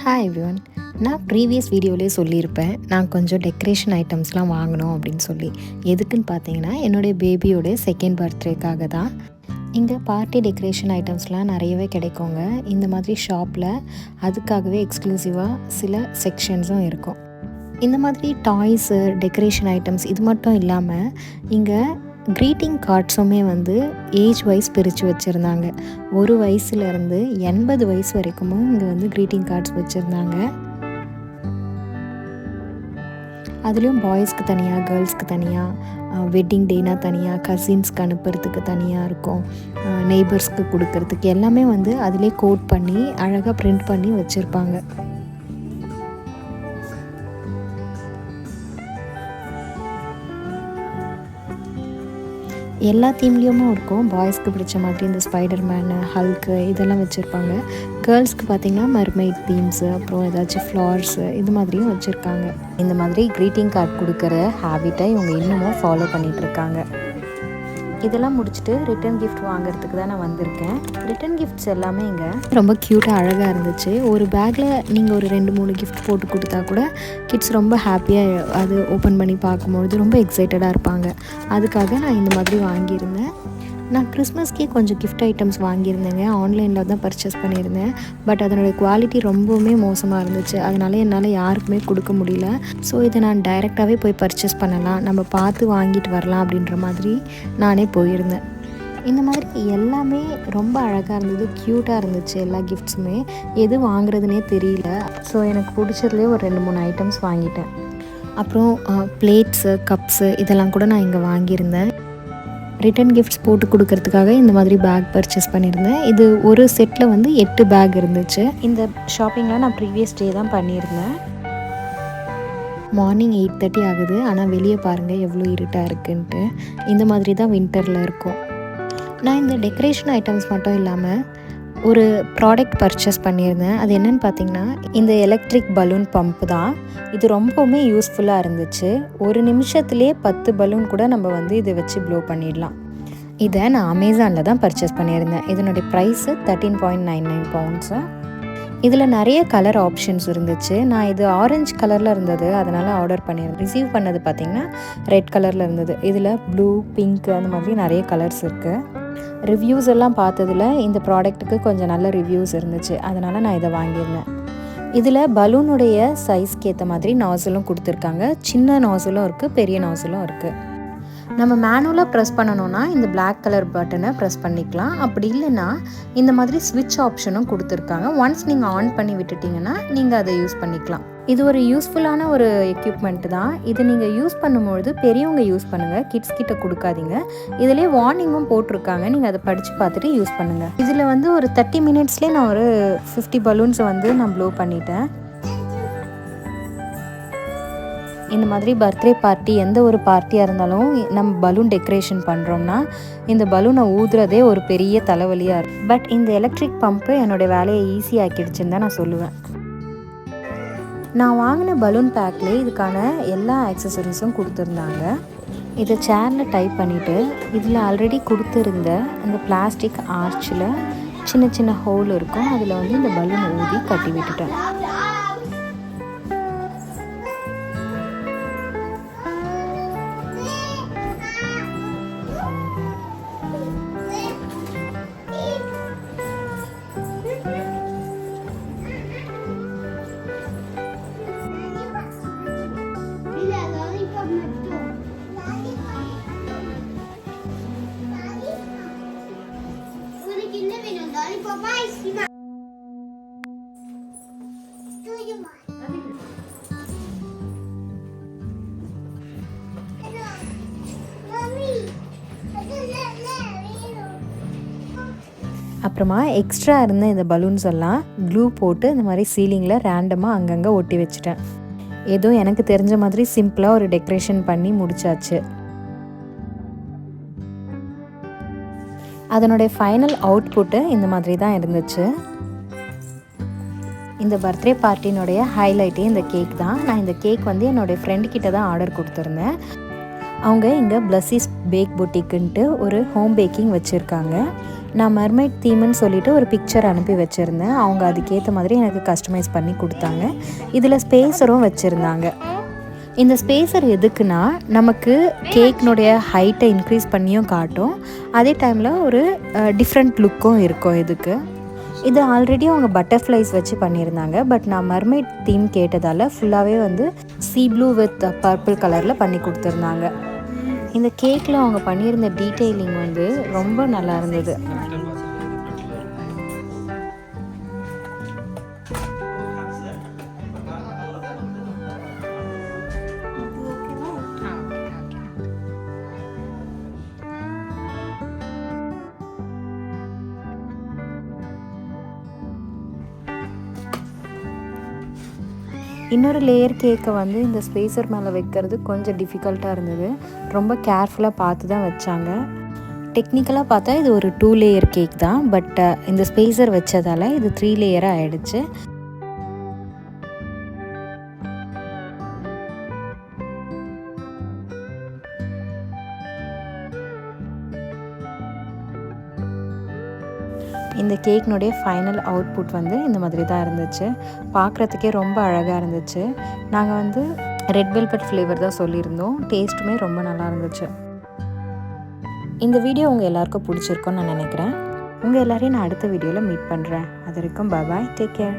Hi everyone. நான் previous வீடியோலேயே சொல்லியிருப்பேன், நான் கொஞ்சம் டெக்கரேஷன் ஐட்டம்ஸ்லாம் வாங்கணும் அப்படின்னு சொல்லி. எதுக்குன்னு பார்த்தீங்கன்னா, என்னுடைய பேபியோட செகண்ட் பர்த்டேக்காக தான். இங்கே பார்ட்டி டெக்கரேஷன் ஐட்டம்ஸ்லாம் நிறையவே கிடைக்குங்க. இந்த மாதிரி ஷாப்பில் அதுக்காகவே எக்ஸ்க்ளூசிவாக சில செக்ஷன்ஸும் இருக்கும். இந்த மாதிரி டாய்ஸு, டெக்கரேஷன் ஐட்டம்ஸ் இது மட்டும் இல்லாமல் இங்கே க்ரீட்டிங் கார்ட்ஸுமே ஏஜ் வைஸ் பிரித்து வச்சுருந்தாங்க. 1 வயசுலேருந்து 80 வயசு வரைக்கும் இங்கே க்ரீட்டிங் கார்ட்ஸ் வச்சுருந்தாங்க. அதுலேயும் பாய்ஸ்க்கு தனியாக, கேர்ள்ஸ்க்கு தனியாக, வெட்டிங் டேனா தனியாக, கசின்ஸ்க்கு அனுப்புறதுக்கு தனியாக இருக்கும், நெய்பர்ஸ்க்கு கொடுக்கறதுக்கு எல்லாமே அதிலே கோட் பண்ணி அழகாக ப்ரிண்ட் பண்ணி வச்சுருப்பாங்க. எல்லா தீம்லேயுமும் இருக்கும். பாய்ஸ்க்கு பிடிச்ச மாதிரி இந்த ஸ்பைடர் மேனு, ஹல்க்கு இதெல்லாம் வச்சுருப்பாங்க. கேர்ள்ஸ்க்கு பார்த்திங்கன்னா மெர்மெய்ட் தீம்ஸு, அப்புறம் ஏதாச்சும் ஃப்ளார்ஸு இது மாதிரியும் வச்சுருக்காங்க. இந்த மாதிரி க்ரீட்டிங் கார்டு கொடுக்குற ஹேபிட்டை இவங்க இன்னமும் ஃபாலோ பண்ணிகிட்ருக்காங்க. இதெல்லாம் முடிச்சுட்டு ரிட்டன் கிஃப்ட் வாங்குறதுக்கு தான் நான் வந்திருக்கேன். ரிட்டன் கிஃப்ட்ஸ் எல்லாமே இங்கே ரொம்ப க்யூட்டாக அழகாக இருந்துச்சு. ஒரு பேக்கில் நீங்கள் ஒரு 2-3 கிஃப்ட் போட்டு கொடுத்தா கூட கிட்ஸ் ரொம்ப ஹாப்பியாக அது ஓப்பன் பண்ணி பார்க்கும்பொழுது ரொம்ப எக்ஸைட்டடாக இருப்பாங்க. அதுக்காக நான் இந்த மாதிரி வாங்கியிருந்தேன். நான் கிறிஸ்மஸ்க்கே கொஞ்சம் கிஃப்ட் ஐட்டம்ஸ் வாங்கியிருந்தேங்க. ஆன்லைனில் தான் பர்ச்சேஸ் பண்ணியிருந்தேன். பட் அதனுடைய குவாலிட்டி ரொம்பவுமே மோசமாக இருந்துச்சு. அதனால் என்னால் யாருக்குமே கொடுக்க முடியல. ஸோ இதை நான் டைரெக்டாகவே போய் பர்ச்சேஸ் பண்ணலாம், நம்ம பார்த்து வாங்கிட்டு வரலாம் அப்படின்ற மாதிரி நானே போயிருந்தேன். இந்த மாதிரி எல்லாமே ரொம்ப அழகாக இருந்தது, க்யூட்டாக இருந்துச்சு. எல்லா கிஃப்ட்ஸுமே எது வாங்குறதுனே தெரியல. ஸோ எனக்கு பிடிச்சதுலேயே ஒரு 2-3 ஐட்டம்ஸ் வாங்கிட்டேன். அப்புறம் பிளேட்ஸு, கப்ஸு இதெல்லாம் கூட நான் இங்கே வாங்கியிருந்தேன். ரிட்டன் கிஃப்ட்ஸ் போட்டு கொடுக்கறதுக்காக இந்த மாதிரி பேக் பர்ச்சேஸ் பண்ணியிருந்தேன். இது ஒரு செட்டில் 8 பேக் இருந்துச்சு. இந்த ஷாப்பிங்லாம் நான் ப்ரீவியஸ் டே தான் பண்ணியிருந்தேன். மார்னிங் 8:30 ஆகுது. ஆனால் வெளியே பாருங்கள் எவ்வளோ இருட்டாக இருக்குன்ட்டு. இந்த மாதிரி தான் வின்டரில் இருக்கும். நான் இந்த டெக்கரேஷன் ஐட்டம்ஸ் மட்டும் இல்லாமல் ஒரு ப்ராடக்ட் பர்ச்சேஸ் பண்ணியிருந்தேன். அது என்னென்னு பார்த்தீங்கன்னா, இந்த எலக்ட்ரிக் பலூன் பம்ப் தான். இது ரொம்பவுமே யூஸ்ஃபுல்லாக இருந்துச்சு. ஒரு நிமிஷத்துலேயே 10 பலூன் கூட நம்ம இதை வச்சு ப்ளோ பண்ணிடலாம். இதை நான் அமேசானில் தான் பர்ச்சேஸ் பண்ணியிருந்தேன். இதனுடைய ப்ரைஸு 13.99 பவுண்ட்ஸு. இதில் நிறைய கலர் ஆப்ஷன்ஸ் இருந்துச்சு. நான் இது ஆரஞ்சு கலரில் இருந்தது, அதனால் ஆர்டர் பண்ணியிருந்தேன். ரிசீவ் பண்ணது பார்த்திங்கன்னா ரெட் கலரில் இருந்தது. இதில் ப்ளூ, பிங்க் அந்த மாதிரி நிறைய கலர்ஸ் இருக்குது. ரிவ்யூஸ் எல்லாம் பார்த்ததில் இந்த ப்ராடக்ட்டுக்கு கொஞ்சம் நல்ல ரிவ்யூஸ் இருந்துச்சு. அதனால் நான் இதை வாங்கியிருந்தேன். இதில் பலூனுடைய சைஸ்க்கு ஏற்ற மாதிரி நாசலும் கொடுத்துருக்காங்க. சின்ன நாசலும் இருக்குது, பெரிய நாசலும் இருக்குது. நம்ம மேனுவலாக ப்ரெஸ் பண்ணணுன்னா இந்த பிளாக் கலர் பட்டனை ப்ரெஸ் பண்ணிக்கலாம். அப்படி இல்லைன்னா இந்த மாதிரி ஸ்விட்ச் ஆப்ஷனும் கொடுத்துருக்காங்க. ஒன்ஸ் நீங்கள் ஆன் பண்ணி விட்டுட்டிங்கன்னா நீங்கள் அதை யூஸ் பண்ணிக்கலாம். இது ஒரு யூஸ்ஃபுல்லான ஒரு எக்யூப்மெண்ட் தான். இது நீங்கள் யூஸ் பண்ணும்பொழுது பெரியவங்க யூஸ் பண்ணுங்கள், கிட்ஸ் கிட்ட கொடுக்காதீங்க. இதிலே வார்னிங்கும் போட்டிருக்காங்க, நீங்கள் அதை படித்து பார்த்துட்டு யூஸ் பண்ணுங்கள். இதில் ஒரு 30 மினிட்ஸ்லேயே நான் ஒரு 50 பலூன்ஸை நான் ப்ளோ பண்ணிட்டேன். இந்த மாதிரி பர்த்டே பார்ட்டி, எந்த ஒரு பார்ட்டியாக இருந்தாலும் நம்ம பலூன் டெக்கரேஷன் பண்ணுறோம்னா இந்த பலூனை ஊதுறதே ஒரு பெரிய தலைவலியாக இருக்குது. பட் இந்த எலக்ட்ரிக் பம்ப்பு என்னோடய வேலையை ஈஸியாக்கிடுச்சுன்னு தான் நான் சொல்லுவேன். நான் வாங்கின பலூன் பேக்லேயே இதுக்கான எல்லா ஆக்சசரிஸும் கொடுத்துருந்தாங்க. இதை சேரில் டைப் பண்ணிவிட்டு இதில் ஆல்ரெடி கொடுத்துருந்த அந்த பிளாஸ்டிக் ஆர்ச்சில் சின்ன சின்ன ஹோல் இருக்கும், அதில் இந்த பலூனை ஊதி கட்டி விட்டுட்டேன். அப்புறமா எக்ஸ்ட்ரா இருந்த இந்த பலூன்ஸ் எல்லாம் க்ளூ போட்டு இந்த மாதிரி சீலிங்கில் ரேண்டமாக அங்கங்கே ஒட்டி வச்சுட்டேன். ஏதோ எனக்கு தெரிஞ்ச மாதிரி சிம்பிளாக ஒரு டெக்கரேஷன் பண்ணி முடிச்சாச்சு. அதனுடைய ஃபைனல் அவுட்புட்டு இந்த மாதிரி தான் இருந்துச்சு. இந்த பர்த்டே பார்ட்டினுடைய ஹைலைட்டே இந்த கேக் தான். நான் இந்த கேக் என்னுடைய ஃப்ரெண்டுக்கிட்ட தான் ஆர்டர் கொடுத்துருந்தேன். அவங்க இங்கே பிளஸிஸ் பேக் பொட்டிக்குன்ட்டு ஒரு ஹோம் பேக்கிங் வச்சுருக்காங்க. நான் மர்மைட் தீம்னு சொல்லிட்டு ஒரு பிக்சர் அனுப்பி வச்சுருந்தேன். அவங்க அதுக்கேற்ற மாதிரி எனக்கு கஸ்டமைஸ் பண்ணி கொடுத்தாங்க. இதில் ஸ்பேஸரும் வச்சுருந்தாங்க. இந்த ஸ்பேஸர் எதுக்குன்னா, நமக்கு கேக்னுடைய ஹைட்டை இன்க்ரீஸ் பண்ணியும் காட்டும், அதே டைமில் ஒரு டிஃப்ரெண்ட் லுக்கும் இருக்கும் இதுக்கு. இது ஆல்ரெடி அவங்க பட்டர்ஃப்ளைஸ் வச்சு பண்ணியிருந்தாங்க. பட் நான் மர்மைட் தீம் கேட்டதால் ஃபுல்லாகவே வந்து சீ ப்ளூ வித் பர்பிள் கலரில் பண்ணி கொடுத்துருந்தாங்க. இந்த கேக்கில் அவங்க பண்ணியிருந்த டீட்டெயிலிங் வந்து ரொம்ப நல்லா இருந்தது. இன்னொரு லேயர் கேக்கை வந்து இந்த ஸ்பேஸர் மேலே வைக்கிறது கொஞ்சம் டிஃபிகல்ட்டாக இருந்தது. ரொம்ப கேர்ஃபுல்லாக பார்த்து தான் வச்சாங்க. டெக்னிக்கலாக பார்த்தா இது ஒரு 2 லேயர் கேக் தான். பட் இந்த ஸ்பேஸர் வச்சதால் இது 3 லேயராக ஆகிடுச்சு. இந்த கேக்னுடைய ஃபைனல் அவுட்புட் வந்து இந்த மாதிரி தான் இருந்துச்சு. பார்க்குறதுக்கே ரொம்ப அழகாக இருந்துச்சு. நாங்கள் வந்து ரெட் வெல்வெட் ஃப்ளேவர் தான் சொல்லியிருந்தோம். டேஸ்ட்டுமே ரொம்ப நல்லா இருந்துச்சு. இந்த வீடியோ உங்கள் எல்லாருக்கும் பிடிச்சிருக்குன்னு நான் நினைக்கிறேன். உங்கள் எல்லோரையும் நான் அடுத்த வீடியோவில் மீட் பண்ணுறேன். அது வரைக்கும் பாய், டேக் கேர்.